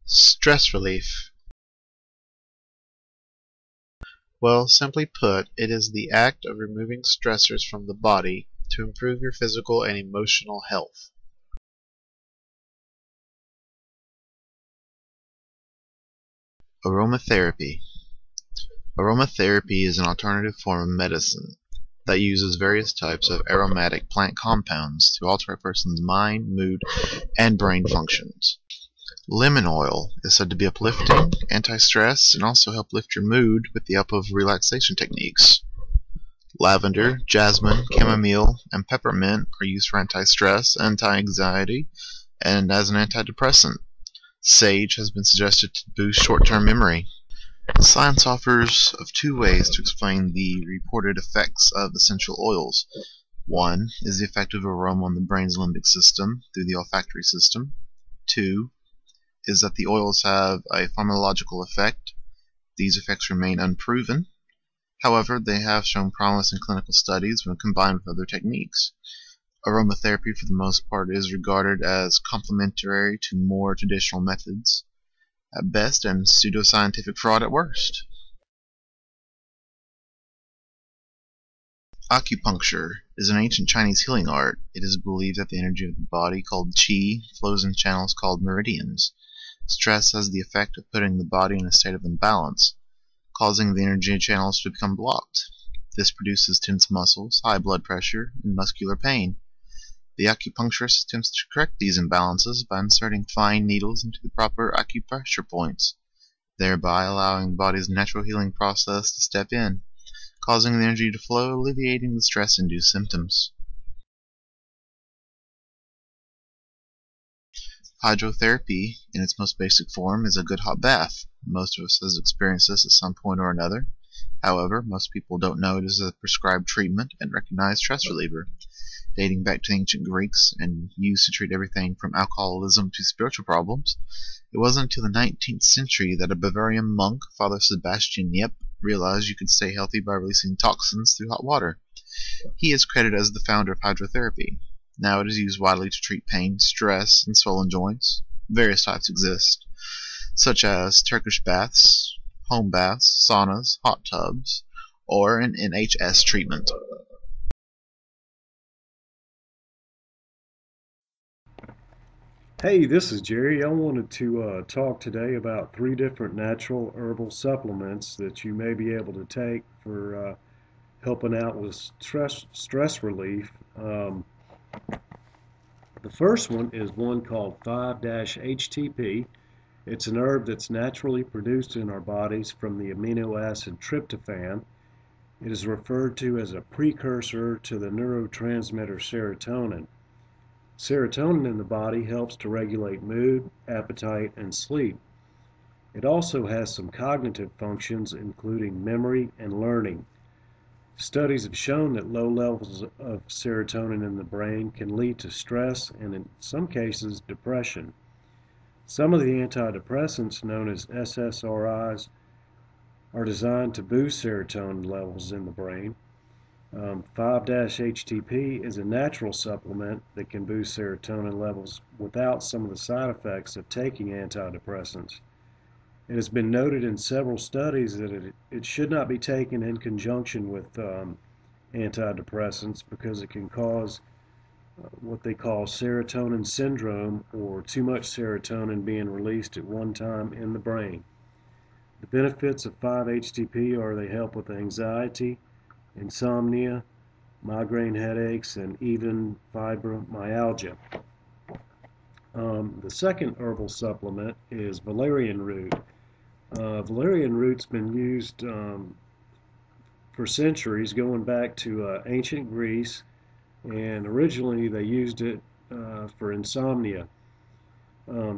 Stress relief. Well, simply put, it is the act of removing stressors from the body to improve your physical and emotional health. Aromatherapy. Aromatherapy is an alternative form of medicine that uses various types of aromatic plant compounds to alter a person's mind, mood, and brain functions. Lemon oil is said to be uplifting, anti-stress, and also help lift your mood with the help of relaxation techniques. Lavender, jasmine, chamomile, and peppermint are used for anti-stress, anti-anxiety, and as an antidepressant. Sage has been suggested to boost short-term memory. Science offers of two ways to explain the reported effects of essential oils. One is the effect of aroma on the brain's limbic system through the olfactory system. Two is that the oils have a pharmacological effect. These effects remain unproven. However, they have shown promise in clinical studies when combined with other techniques. Aromatherapy, for the most part, is regarded as complementary to more traditional methods at best and pseudoscientific fraud at worst. Acupuncture is an ancient Chinese healing art. It is believed that the energy of the body, called qi, flows in channels called meridians. Stress has the effect of putting the body in a state of imbalance, causing the energy channels to become blocked. This produces tense muscles, high blood pressure, and muscular pain. The acupuncturist attempts to correct these imbalances by inserting fine needles into the proper acupressure points, thereby allowing the body's natural healing process to step in, causing the energy to flow, alleviating the stress-induced symptoms. Hydrotherapy, in its most basic form, is a good hot bath. Most of us has experienced this at some point or another. However, most people don't know it is a prescribed treatment and recognized stress reliever, dating back to ancient Greeks and used to treat everything from alcoholism to spiritual problems. It wasn't until the 19th century that a Bavarian monk, Father Sebastian Jepp, realized you could stay healthy by releasing toxins through hot water. He is credited as the founder of hydrotherapy. Now it is used widely to treat pain, stress, and swollen joints. Various types exist, such as Turkish baths, home baths, saunas, hot tubs, or an NHS treatment. Hey, this is Jerry. I wanted to talk today about three different natural herbal supplements that you may be able to take for helping out with stress relief. The first one is one called 5-HTP. It's an herb that's naturally produced in our bodies from the amino acid tryptophan. It is referred to as a precursor to the neurotransmitter serotonin. Serotonin in the body helps to regulate mood, appetite, and sleep. It also has some cognitive functions, including memory and learning. Studies have shown that low levels of serotonin in the brain can lead to stress and, in some cases, depression. Some of the antidepressants, known as SSRIs, are designed to boost serotonin levels in the brain. 5-HTP is a natural supplement that can boost serotonin levels without some of the side effects of taking antidepressants. It has been noted in several studies that it should not be taken in conjunction with antidepressants because it can cause what they call serotonin syndrome, or too much serotonin being released at one time in the brain. The benefits of 5-HTP are they help with anxiety, insomnia, migraine headaches, and even fibromyalgia. The second herbal supplement is valerian root. Valerian root's been used for centuries, going back to ancient Greece, and originally they used it for insomnia.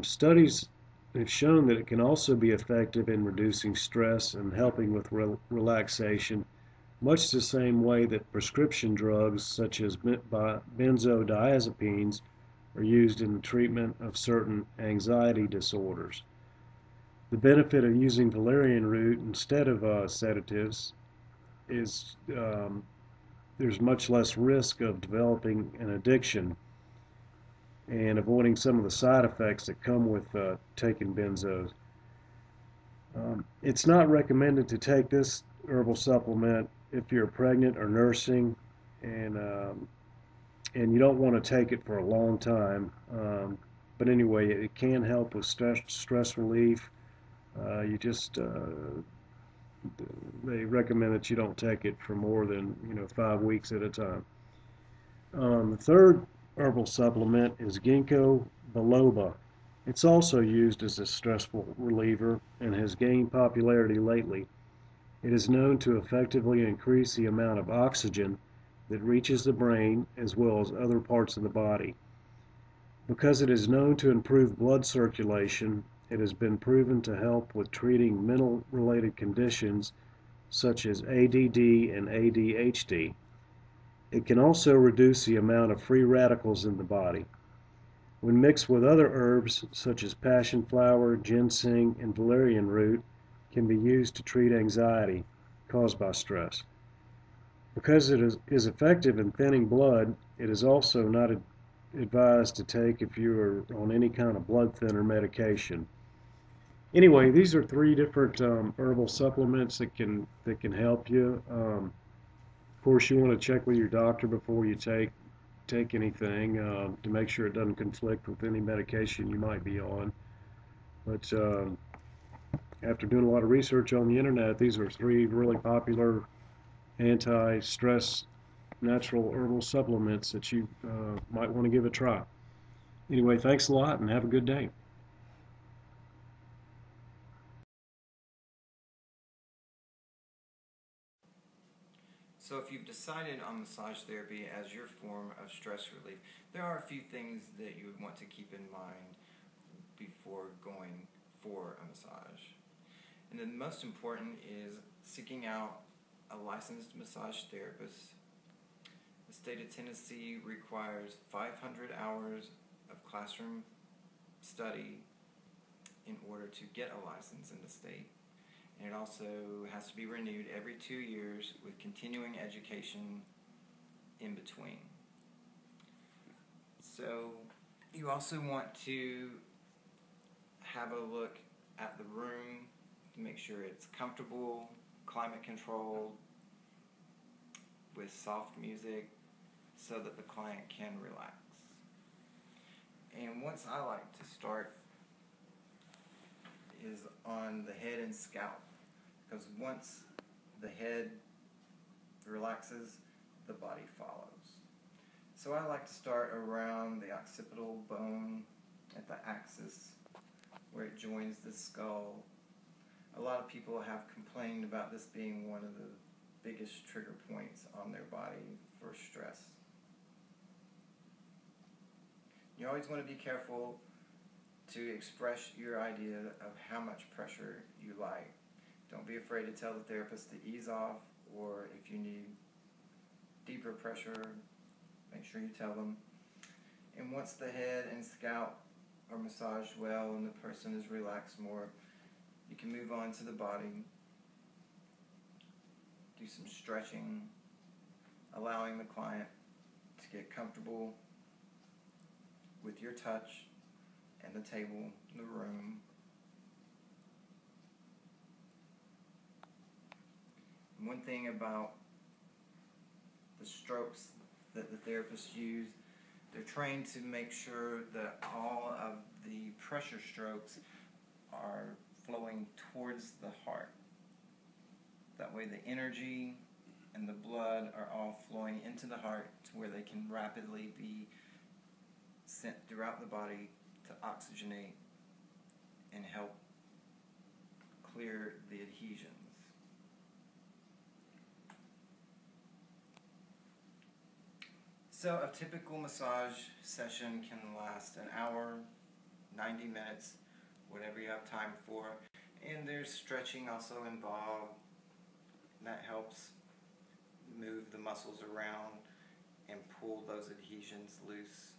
Studies have shown that it can also be effective in reducing stress and helping with relaxation, much the same way that prescription drugs such as benzodiazepines are used in the treatment of certain anxiety disorders. The benefit of using valerian root instead of sedatives is there's much less risk of developing an addiction. and avoiding some of the side effects that come with taking benzos. It's not recommended to take this herbal supplement if you're pregnant or nursing, and and you don't want to take it for a long time. But anyway, it can help with stress relief. You just They recommend that you don't take it for more than 5 weeks at a time. The third herbal supplement is ginkgo biloba. It's also used as a stressful reliever and has gained popularity lately. It is known to effectively increase the amount of oxygen that reaches the brain as well as other parts of the body. Because it is known to improve blood circulation, it has been proven to help with treating mental-related conditions such as ADD and ADHD. It can also reduce the amount of free radicals in the body. When mixed with other herbs such as passion flower, ginseng, and valerian root, can be used to treat anxiety caused by stress. Because it is effective in thinning blood, it is also not advised to take if you are on any kind of blood thinner medication. Anyway, these are three different herbal supplements that can help you. Of course, you want to check with your doctor before you take anything to make sure it doesn't conflict with any medication you might be on. But after doing a lot of research on the internet, these are three really popular anti-stress natural herbal supplements that you might want to give a try. Anyway, thanks a lot and have a good day. So if you've decided on massage therapy as your form of stress relief, there are a few things that you would want to keep in mind before going for a massage. And the most important is seeking out a licensed massage therapist. The state of Tennessee requires 500 hours of classroom study in order to get a license in the state. And it also has to be renewed every 2 years with continuing education in between. So you also want to have a look at the room to make sure it's comfortable, climate controlled, with soft music so that the client can relax. And once I like to start is on the head and scalp, because once the head relaxes, the body follows. So I like to start around the occipital bone at the axis where it joins the skull. A lot of people have complained about this being one of the biggest trigger points on their body for stress. You always want to be careful to express your idea of how much pressure you like. Don't be afraid to tell the therapist to ease off, or if you need deeper pressure, make sure you tell them. And once the head and scalp are massaged well and the person is relaxed more, you can move on to the body. Do some stretching, allowing the client to get comfortable with your touch and the table, the room. One thing about the strokes that the therapists use, they're trained to make sure that all of the pressure strokes are flowing towards the heart. That way the energy and the blood are all flowing into the heart to where they can rapidly be sent throughout the body to oxygenate and help clear the adhesions. So a typical massage session can last an hour, 90 minutes, whatever you have time for. And there's stretching also involved. That helps move the muscles around and pull those adhesions loose.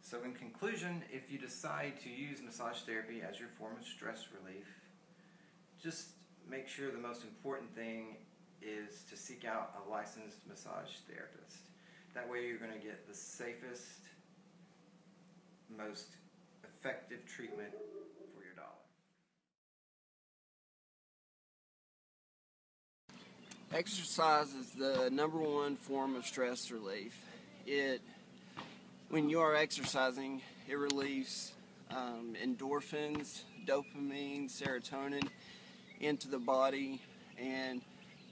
So in conclusion, if you decide to use massage therapy as your form of stress relief, just make sure the most important thing is to seek out a licensed massage therapist. That way you're going to get the safest most effective treatment for your dollar. Exercise is the #1 form of stress relief. When you are exercising, it relieves endorphins, dopamine, serotonin into the body, and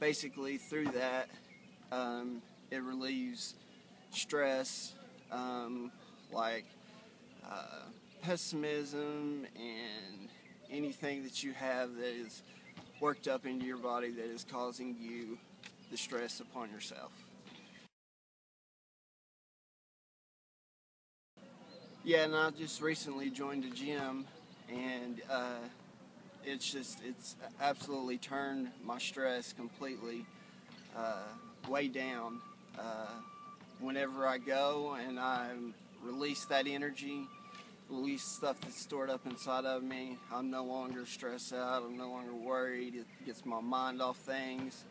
basically through that it relieves stress like pessimism and anything that you have that is worked up into your body that is causing you the stress upon yourself. Yeah, and I just recently joined a gym, and it's absolutely turned my stress completely way down. Whenever I go and I release that energy, release stuff that's stored up inside of me, I'm no longer stressed out, I'm no longer worried, it gets my mind off things.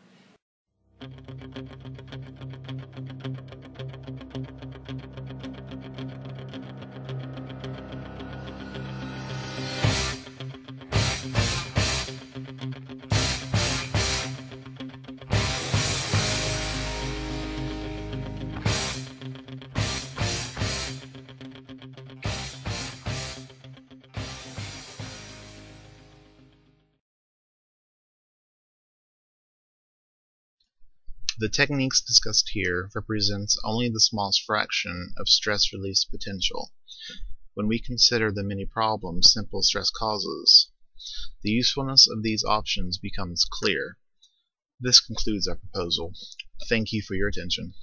The techniques discussed here represents only the smallest fraction of stress release potential. When we consider the many problems simple stress causes, the usefulness of these options becomes clear. This concludes our proposal. Thank you for your attention.